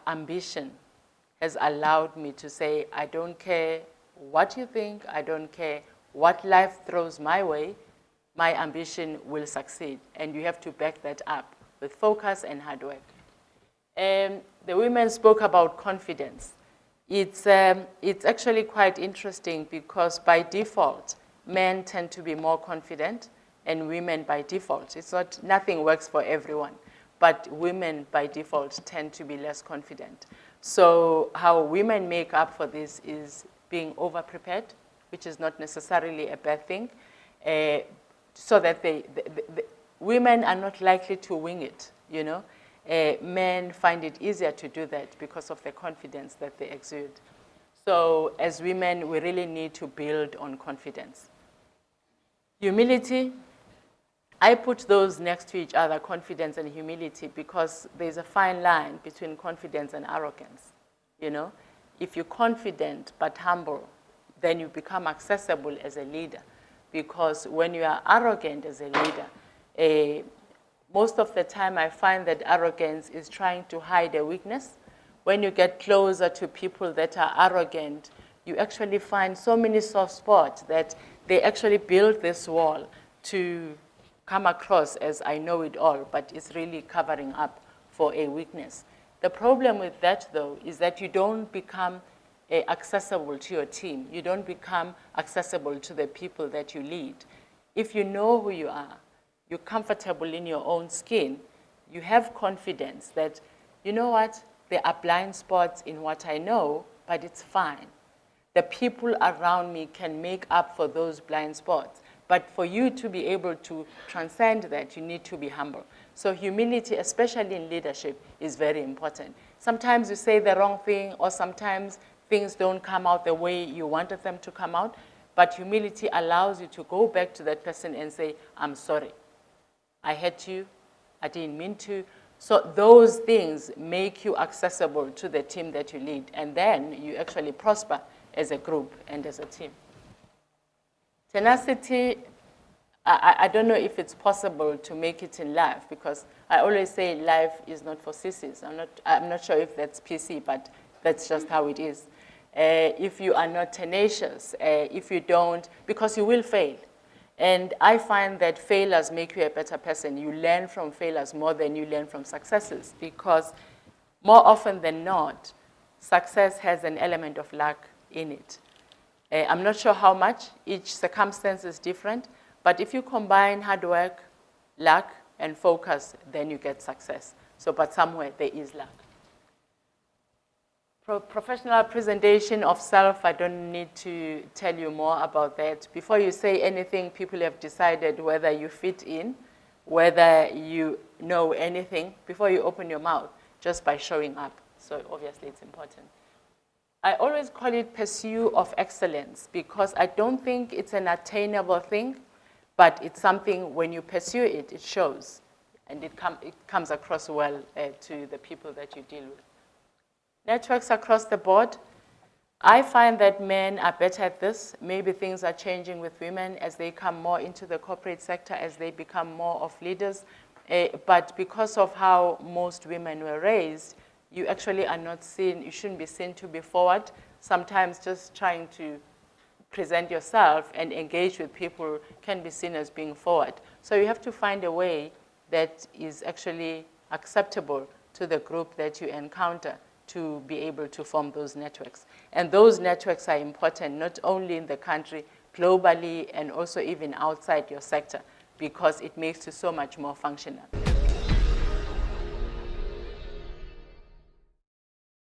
ambition has allowed me to say, I don't care what you think, I don't care what life throws my way, my ambition will succeed. And you have to back that up with focus and hard work. The women spoke about confidence. It's actually quite interesting because by default, men tend to be more confident and women by default. Nothing works for everyone, but women by default tend to be less confident. So how women make up for this is being over-prepared, which is not necessarily a bad thing, so that women are not likely to wing it, you know. Men find it easier to do that because of the confidence that they exude. So as women, we really need to build on confidence. Humility, I put those next to each other, confidence and humility, because there's a fine line between confidence and arrogance, you know. If you're confident but humble, then you become accessible as a leader, because when you are arrogant as a leader, most of the time I find that arrogance is trying to hide a weakness. When you get closer to people that are arrogant, you actually find so many soft spots that they actually build this wall to come across as I know it all, but it's really covering up for a weakness. The problem with that, though, is that you don't become accessible to your team. You don't become accessible to the people that you lead. If you know who you are, you're comfortable in your own skin, you have confidence that, you know what, there are blind spots in what I know, but it's fine. The people around me can make up for those blind spots. But for you to be able to transcend that, you need to be humble. So humility, especially in leadership, is very important. Sometimes you say the wrong thing, or sometimes things don't come out the way you wanted them to come out. But humility allows you to go back to that person and say, I'm sorry. I hurt you. I didn't mean to. So those things make you accessible to the team that you lead. And then you actually prosper as a group and as a team. Tenacity, I don't know if it's possible to make it in life, because I always say life is not for sissies. I'm not sure if that's PC, but that's just how it is. If you are not tenacious, if you don't, because you will fail. And I find that failures make you a better person. You learn from failures more than you learn from successes, because more often than not, success has an element of luck in it. I'm not sure how much. Each circumstance is different. But if you combine hard work, luck, and focus, then you get success. So, but somewhere there is luck. Professional presentation of self, I don't need to tell you more about that. Before you say anything, people have decided whether you fit in, whether you know anything, before you open your mouth, just by showing up. So obviously it's important. I always call it pursuit of excellence, because I don't think it's an attainable thing, but it's something when you pursue it, it shows, and it comes across well to the people that you deal with. Networks across the board. I find that men are better at this. Maybe things are changing with women as they come more into the corporate sector, as they become more of leaders. But because of how most women were raised, you actually are not seen, you shouldn't be seen to be forward. Sometimes just trying to present yourself and engage with people can be seen as being forward. So you have to find a way that is actually acceptable to the group that you encounter to be able to form those networks. And those networks are important not only in the country, globally, and also even outside your sector, because it makes you so much more functional.